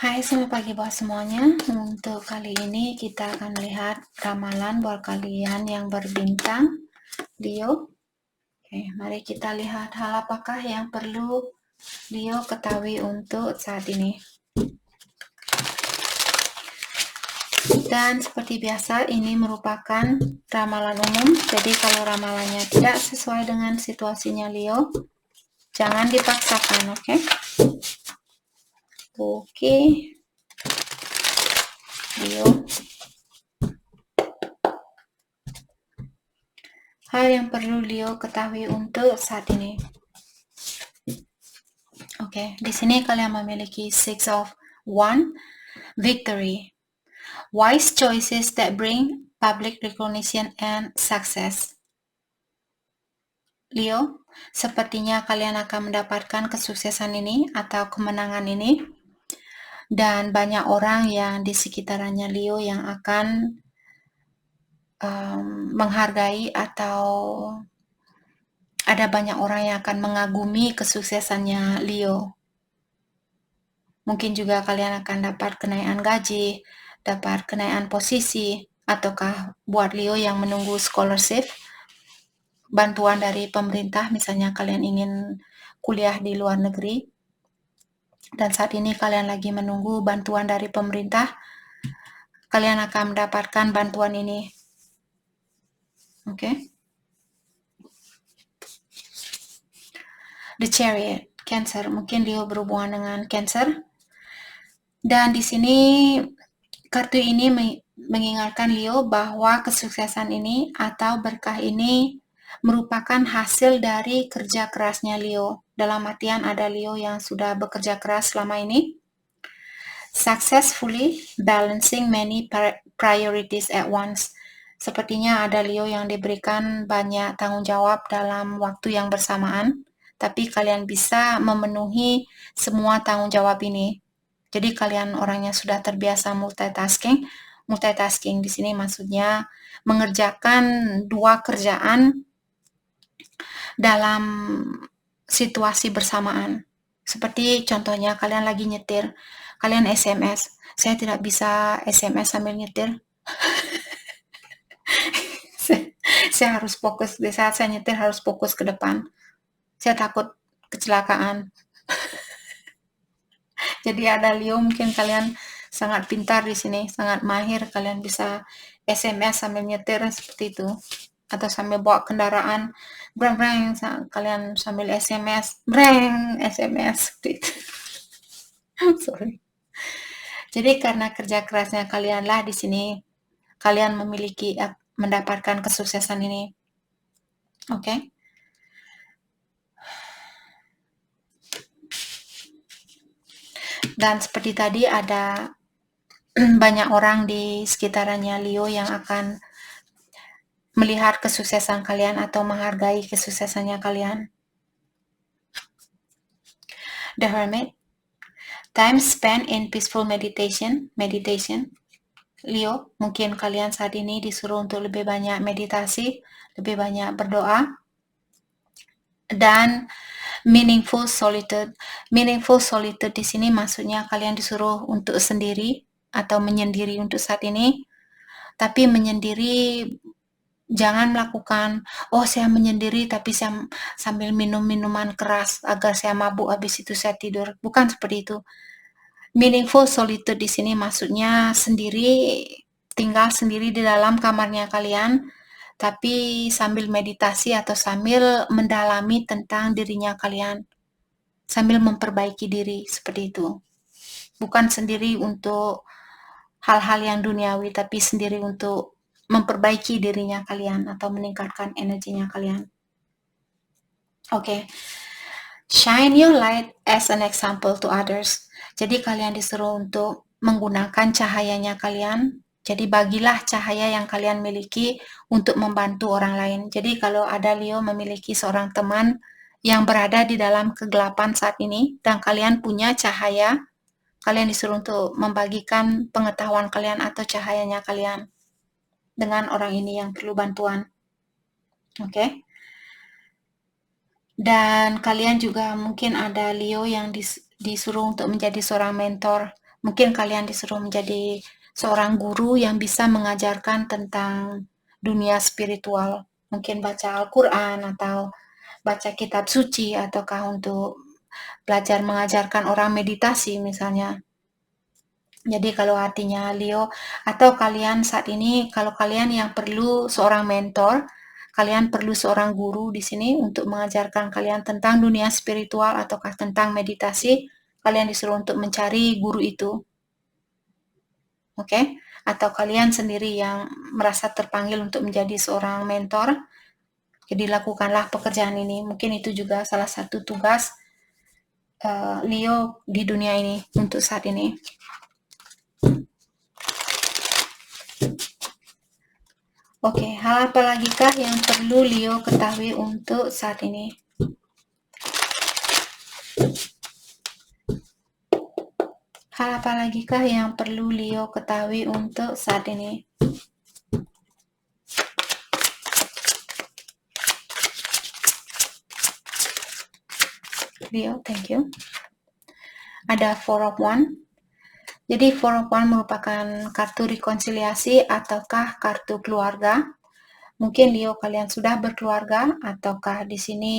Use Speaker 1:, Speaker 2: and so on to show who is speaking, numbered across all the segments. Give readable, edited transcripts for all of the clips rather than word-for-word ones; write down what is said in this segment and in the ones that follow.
Speaker 1: Hai, selamat pagi buat semuanya. Untuk kali ini kita akan melihat ramalan buat kalian yang berbintang Leo. Oke, mari kita lihat hal apakah yang perlu Leo ketahui untuk saat ini. Dan seperti biasa, ini merupakan ramalan umum. Jadi kalau ramalannya tidak sesuai dengan situasinya Leo, jangan dipaksakan, oke? Oke. Leo. Hal yang perlu Leo ketahui untuk saat ini. Oke, di sini kalian memiliki Six of Wands, victory, wise choices that bring public recognition and success. Leo, sepertinya kalian akan mendapatkan kesuksesan ini atau kemenangan ini, dan banyak orang yang di sekitarannya Leo yang akan menghargai atau ada banyak orang yang akan mengagumi kesuksesannya Leo. Mungkin juga kalian akan dapat kenaikan gaji, dapat kenaikan posisi, ataukah buat Leo yang menunggu scholarship, bantuan dari pemerintah, misalnya kalian ingin kuliah di luar negeri, dan saat ini kalian lagi menunggu bantuan dari pemerintah, kalian akan mendapatkan bantuan ini. Oke? The Chariot, Cancer, mungkin Leo berhubungan dengan Cancer. Dan di sini kartu ini mengingatkan Leo bahwa kesuksesan ini atau berkah ini merupakan hasil dari kerja kerasnya Leo. Dalam artian ada Leo yang sudah bekerja keras selama ini, successfully balancing many priorities at once. Sepertinya ada Leo yang diberikan banyak tanggung jawab dalam waktu yang bersamaan, tapi kalian bisa memenuhi semua tanggung jawab ini. Jadi kalian orangnya sudah terbiasa multitasking. Multitasking di sini maksudnya mengerjakan dua kerjaan dalam situasi bersamaan. Seperti contohnya kalian lagi nyetir, kalian SMS. Saya tidak bisa SMS sambil nyetir. Saya harus fokus, di saat saya nyetir harus fokus ke depan. Saya takut kecelakaan. Jadi ada Leo, mungkin kalian sangat pintar di sini, sangat mahir, kalian bisa SMS sambil nyetir seperti itu, atau sambil bawa kendaraan, breng kalian sambil SMS, breng SMS seperti itu. Sorry. Jadi karena kerja kerasnya kalianlah di sini kalian mendapatkan kesuksesan ini. Oke? Dan seperti tadi ada banyak orang di sekitarannya Leo yang akan melihat kesuksesan kalian atau menghargai kesuksesannya kalian. The Hermit, time spent in peaceful meditation. Leo, mungkin kalian saat ini disuruh untuk lebih banyak meditasi, lebih banyak berdoa, dan meaningful solitude. Meaningful solitude di sini maksudnya kalian disuruh untuk sendiri atau menyendiri untuk saat ini, tapi menyendiri jangan melakukan, oh saya menyendiri tapi saya sambil minum minuman keras agar saya mabuk, habis itu saya tidur. Bukan seperti itu. Meaningful solitude di sini maksudnya sendiri, tinggal sendiri di dalam kamarnya kalian, tapi sambil meditasi atau sambil mendalami tentang dirinya kalian, sambil memperbaiki diri, seperti itu. Bukan sendiri untuk hal-hal yang duniawi, tapi sendiri untuk memperbaiki dirinya kalian atau meningkatkan energinya kalian. Oke. Shine your light as an example to others. Jadi kalian disuruh untuk menggunakan cahayanya kalian. Jadi bagilah cahaya yang kalian miliki untuk membantu orang lain. Jadi kalau ada Leo memiliki seorang teman yang berada di dalam kegelapan saat ini dan kalian punya cahaya, kalian disuruh untuk membagikan pengetahuan kalian atau cahayanya kalian dengan orang ini yang perlu bantuan. Oke? Dan kalian juga mungkin ada Leo yang disuruh untuk menjadi seorang mentor Mungkin kalian disuruh menjadi seorang guru yang bisa mengajarkan tentang dunia spiritual. Mungkin baca Al-Quran atau baca kitab suci, ataukah untuk belajar mengajarkan orang meditasi misalnya. Jadi kalau artinya Leo, atau kalian saat ini, kalau kalian yang perlu seorang mentor, kalian perlu seorang guru di sini untuk mengajarkan kalian tentang dunia spiritual ataukah tentang meditasi, kalian disuruh untuk mencari guru itu. Oke? Atau kalian sendiri yang merasa terpanggil untuk menjadi seorang mentor, jadi lakukanlah pekerjaan ini. Mungkin itu juga salah satu tugas Leo di dunia ini untuk saat ini. Oke, hal apa lagi kah yang perlu Leo ketahui untuk saat ini? Hal apa lagi kah yang perlu Leo ketahui untuk saat ini? Leo, thank you. Ada Four of Wands. Jadi Four of Wands merupakan kartu rekonsiliasi ataukah kartu keluarga. Mungkin Leo kalian sudah berkeluarga, ataukah di sini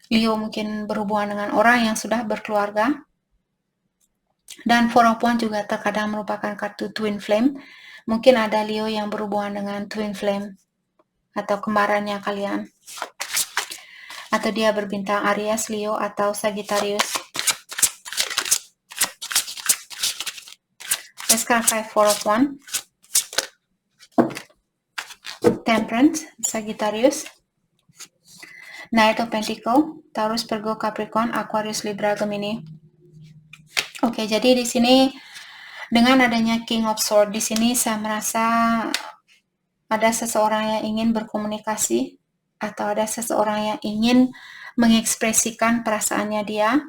Speaker 1: Leo mungkin berhubungan dengan orang yang sudah berkeluarga. Dan Four of Wands juga terkadang merupakan kartu Twin Flame. Mungkin ada Leo yang berhubungan dengan Twin Flame atau kembarannya kalian. Atau dia berbintang Aries, Leo, atau Sagittarius. Let's clarify Four of Wands. Temperance, Sagittarius. Knight of Pentacles, Taurus, Virgo, Capricorn, Aquarius, Libra, Gemini. Oke, jadi di sini dengan adanya King of Swords di sini saya merasa ada seseorang yang ingin berkomunikasi atau ada seseorang yang ingin mengekspresikan perasaannya dia,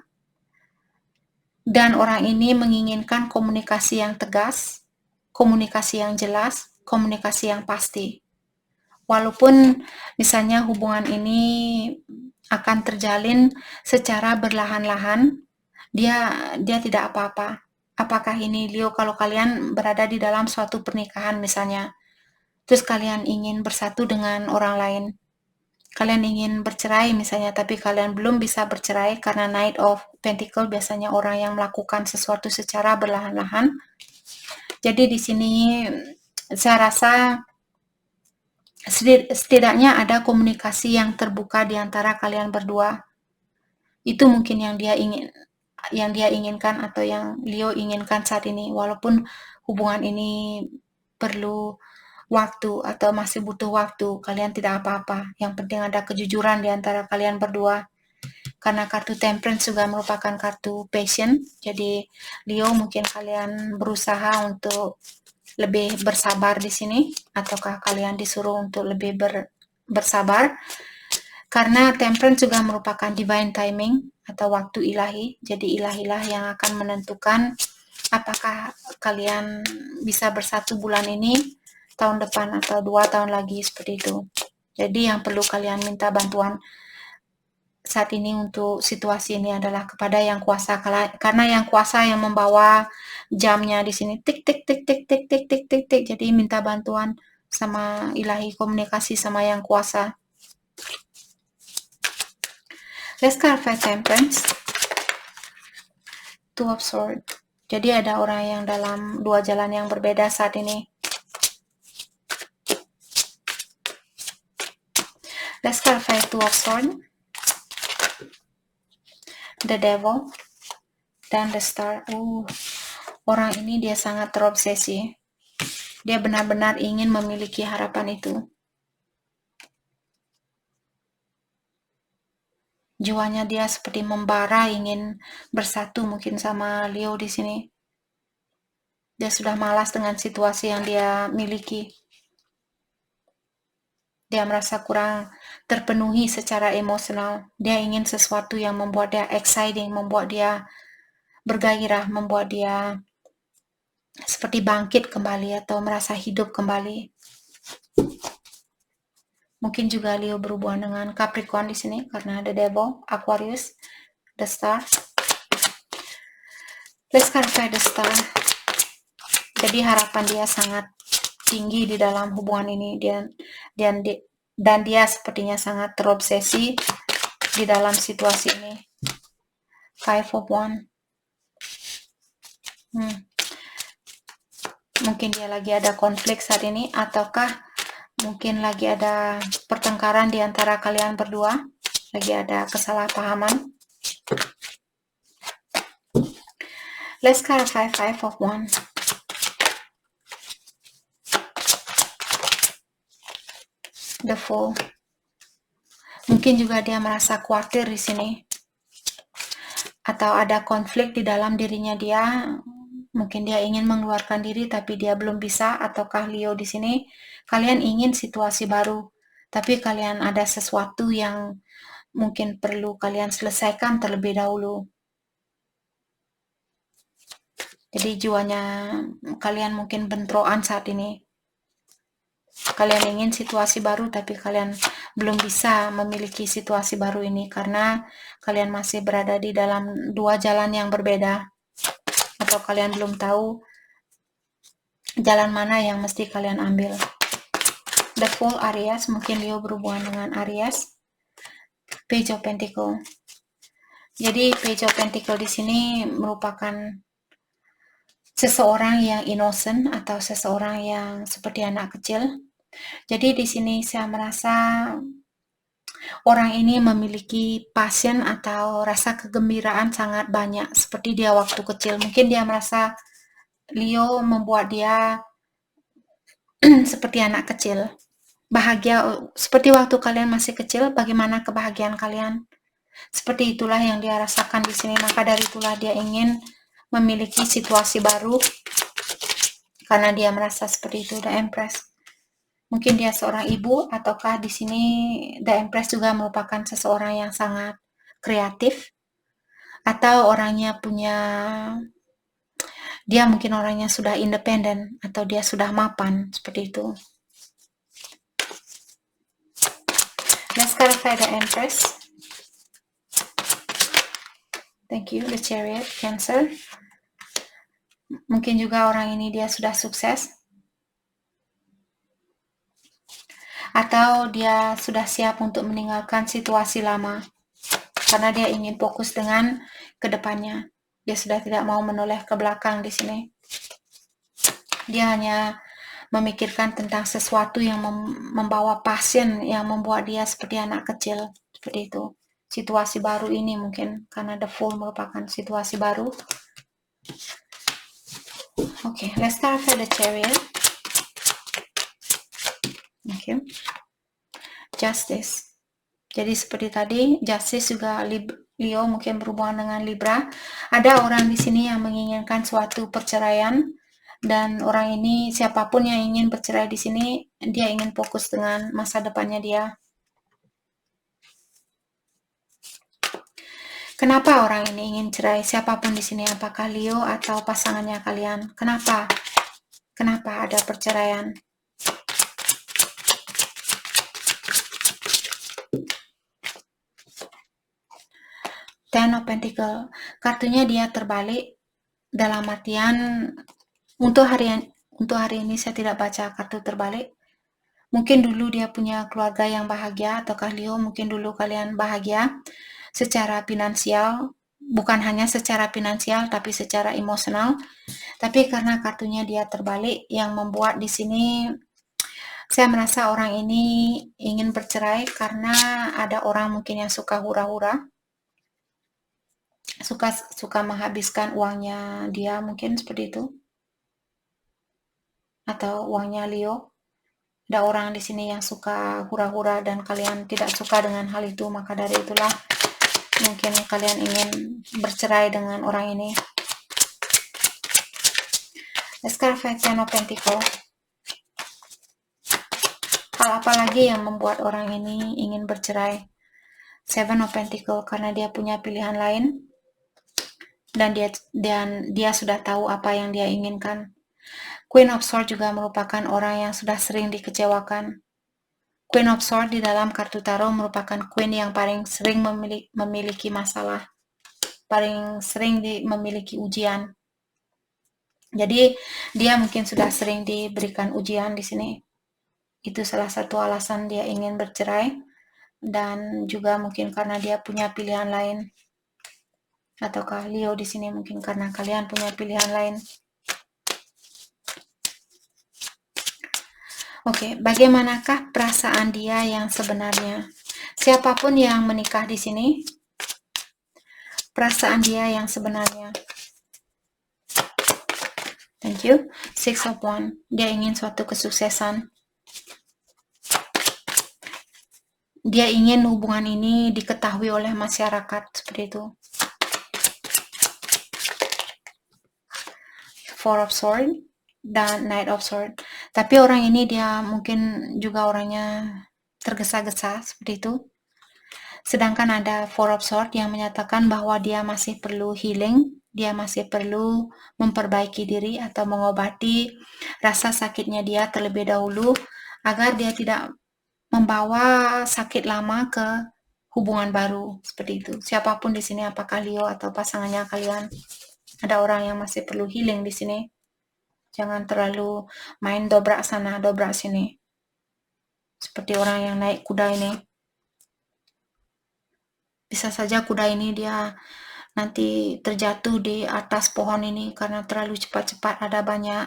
Speaker 1: dan orang ini menginginkan komunikasi yang tegas, komunikasi yang jelas, komunikasi yang pasti. Walaupun misalnya hubungan ini akan terjalin secara berlahan-lahan, dia tidak apa-apa. Apakah ini Leo, kalau kalian berada di dalam suatu pernikahan misalnya, terus kalian ingin bersatu dengan orang lain, kalian ingin bercerai misalnya, tapi kalian belum bisa bercerai karena Knight of Pentacles biasanya orang yang melakukan sesuatu secara berlahan-lahan. Jadi di sini saya rasa setidaknya ada komunikasi yang terbuka di antara kalian berdua. Itu mungkin yang dia inginkan atau yang Leo inginkan saat ini, walaupun hubungan ini perlu waktu atau masih butuh waktu, kalian tidak apa-apa. Yang penting ada kejujuran di antara kalian berdua. Karena kartu Temperance juga merupakan kartu passion, jadi Leo mungkin kalian berusaha untuk lebih bersabar di sini, ataukah kalian disuruh untuk lebih bersabar, karena Temperance juga merupakan divine timing atau waktu ilahi. Jadi ilahilah yang akan menentukan apakah kalian bisa bersatu bulan ini, tahun depan, atau 2 tahun lagi, seperti itu. Jadi yang perlu kalian minta bantuan saat ini untuk situasi ini adalah kepada yang kuasa, karena yang kuasa yang membawa jamnya di sini tik tik tik tik tik tik tik tik tik. Jadi minta bantuan sama ilahi, komunikasi sama yang kuasa. Let's clarify Temperance. Two of Swords. Jadi ada orang yang dalam dua jalan yang berbeda saat ini. Let's clarify Two of Swords, the Devil, dan the Star. Orang ini dia sangat terobsesi. Dia benar-benar ingin memiliki harapan itu. Jiwanya dia seperti membara, ingin bersatu mungkin sama Leo di sini. Dia sudah malas dengan situasi yang dia miliki. Dia merasa kurang terpenuhi secara emosional. Dia ingin sesuatu yang membuat dia exciting, membuat dia bergairah, membuat dia seperti bangkit kembali atau merasa hidup kembali. Mungkin juga Leo berhubungan dengan Capricorn di sini karena ada Devil, Aquarius, the Star. Let's clarify the star. Jadi harapan dia sangat tinggi di dalam hubungan ini, dan dia sepertinya sangat terobsesi di dalam situasi ini. Five of Wands. Mungkin dia lagi ada konflik saat ini, ataukah mungkin lagi ada pertengkaran di antara kalian berdua, lagi ada kesalahpahaman. Let's clarify Five of Wands. The Fool. Mungkin juga dia merasa khawatir di sini, atau ada konflik di dalam dirinya dia. Mungkin dia ingin mengeluarkan diri tapi dia belum bisa, ataukah Leo di sini kalian ingin situasi baru, tapi kalian ada sesuatu yang mungkin perlu kalian selesaikan terlebih dahulu. Jadi jiwanya kalian mungkin bentrokan saat ini. Kalian ingin situasi baru tapi kalian belum bisa memiliki situasi baru ini karena kalian masih berada di dalam dua jalan yang berbeda, atau kalian belum tahu jalan mana yang mesti kalian ambil. The Fool Aries, mungkin Leo berhubungan dengan Aries. Page of Pentacle. Jadi Page of Pentacle di sini merupakan seseorang yang innocent atau seseorang yang seperti anak kecil. Jadi di sini saya merasa orang ini memiliki passion atau rasa kegembiraan sangat banyak seperti dia waktu kecil. Mungkin dia merasa Leo membuat dia seperti anak kecil. Bahagia seperti waktu kalian masih kecil, bagaimana kebahagiaan kalian? Seperti itulah yang dia rasakan di sini. Maka dari itulah dia ingin memiliki situasi baru karena dia merasa seperti itu. The Empress. Mungkin dia seorang ibu, ataukah di sini The Empress juga merupakan seseorang yang sangat kreatif, atau orangnya dia mungkin orangnya sudah independen atau dia sudah mapan seperti itu. Let's clarify the Empress. Thank you. The Chariot, Cancer. Mungkin juga orang ini dia sudah sukses, atau dia sudah siap untuk meninggalkan situasi lama karena dia ingin fokus dengan kedepannya. Dia sudah tidak mau menoleh ke belakang di sini. Dia hanya memikirkan tentang sesuatu yang membawa passion, yang membuat dia seperti anak kecil, seperti itu. Situasi baru ini mungkin karena The Fool merupakan situasi baru. Okay, let's start with the Chariot. Okay. Justice. Jadi seperti tadi, Justice juga Leo mungkin berhubungan dengan Libra. Ada orang di sini yang menginginkan suatu perceraian, dan orang ini siapapun yang ingin bercerai di sini, dia ingin fokus dengan masa depannya dia. Kenapa orang ini ingin cerai? Siapapun di sini, apakah Leo atau pasangannya kalian? Kenapa? Kenapa ada perceraian? Ten of Pentacle. Kartunya dia terbalik, dalam artian untuk hari ini saya tidak baca kartu terbalik. Mungkin dulu dia punya keluarga yang bahagia, ataukah Leo mungkin dulu kalian bahagia secara finansial, bukan hanya secara finansial tapi secara emosional. Tapi karena kartunya dia terbalik, yang membuat di sini saya merasa orang ini ingin bercerai karena ada orang mungkin yang suka hura-hura, suka menghabiskan uangnya dia, mungkin seperti itu, atau uangnya Leo. Ada orang di sini yang suka hura-hura dan kalian tidak suka dengan hal itu, maka dari itulah mungkin kalian ingin bercerai dengan orang ini. Let's clarify Ten of Pentacle. Hal apa lagi yang membuat orang ini ingin bercerai? Seven of Pentacle, karena dia punya pilihan lain dan dia sudah tahu apa yang dia inginkan. Queen of Swords juga merupakan orang yang sudah sering dikecewakan. Queen of Swords di dalam kartu tarot merupakan queen yang paling sering memiliki masalah, paling sering memiliki ujian. Jadi dia mungkin sudah sering diberikan ujian di sini. Itu salah satu alasan dia ingin bercerai, dan juga mungkin karena dia punya pilihan lain. Ataukah Leo di sini mungkin karena kalian punya pilihan lain. Oke, bagaimanakah perasaan dia yang sebenarnya? Siapapun yang menikah di sini, perasaan dia yang sebenarnya. Thank you. Six of Wands. Dia ingin suatu kesuksesan. Dia ingin hubungan ini diketahui oleh masyarakat, seperti itu. Four of Swords dan Knight of Swords. Tapi orang ini dia mungkin juga orangnya tergesa-gesa, seperti itu. Sedangkan ada Four of Swords yang menyatakan bahwa dia masih perlu healing, dia masih perlu memperbaiki diri atau mengobati rasa sakitnya dia terlebih dahulu, agar dia tidak membawa sakit lama ke hubungan baru, seperti itu. Siapapun di sini, apakah Leo atau pasangannya kalian, ada orang yang masih perlu healing di sini. Jangan terlalu main dobrak sana, dobrak sini. Seperti orang yang naik kuda ini. Bisa saja kuda ini dia nanti terjatuh di atas pohon ini karena terlalu cepat-cepat. Ada banyak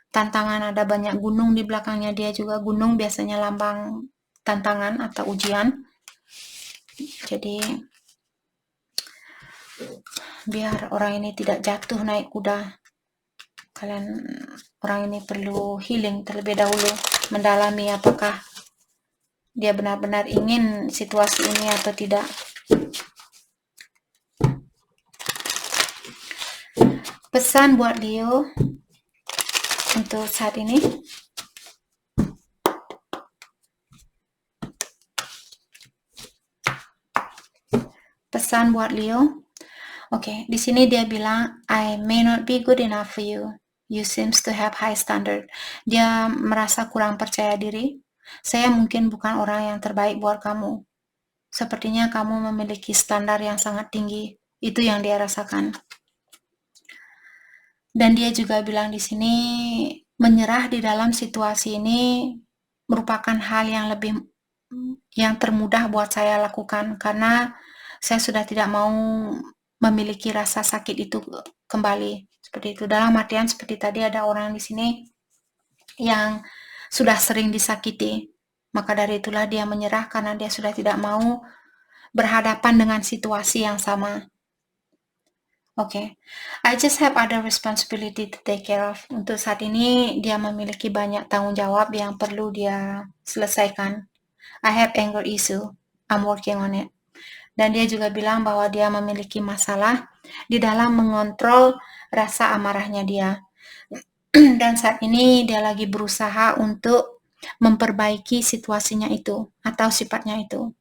Speaker 1: tantangan, ada banyak gunung di belakangnya dia juga. Gunung biasanya lambang tantangan atau ujian. Jadi biar orang ini tidak jatuh naik kuda, orang ini perlu healing terlebih dahulu, mendalami apakah dia benar-benar ingin situasi ini atau tidak. Pesan buat Leo untuk saat ini. Pesan buat Leo. Oke, di sini dia bilang, I may not be good enough for you. You seems to have high standard. Dia merasa kurang percaya diri. Saya mungkin bukan orang yang terbaik buat kamu. Sepertinya kamu memiliki standar yang sangat tinggi. Itu yang dia rasakan. Dan dia juga bilang di sini, menyerah di dalam situasi ini merupakan hal yang termudah buat saya lakukan, karena saya sudah tidak mau memiliki rasa sakit itu kembali. Seperti itu. Dalam artian seperti tadi ada orang di sini yang sudah sering disakiti. Maka dari itulah dia menyerah karena dia sudah tidak mau berhadapan dengan situasi yang sama. Oke, I just have other responsibility to take care of. Untuk saat ini dia memiliki banyak tanggung jawab yang perlu dia selesaikan. I have anger issue. I'm working on it. Dan dia juga bilang bahwa dia memiliki masalah di dalam mengontrol rasa amarahnya dia. Dan saat ini dia lagi berusaha untuk memperbaiki situasinya itu atau sifatnya itu.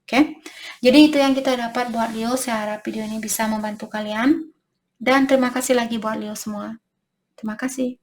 Speaker 1: Oke, jadi itu yang kita dapat buat Leo. Saya harap video ini bisa membantu kalian. Dan terima kasih lagi buat Leo semua. Terima kasih.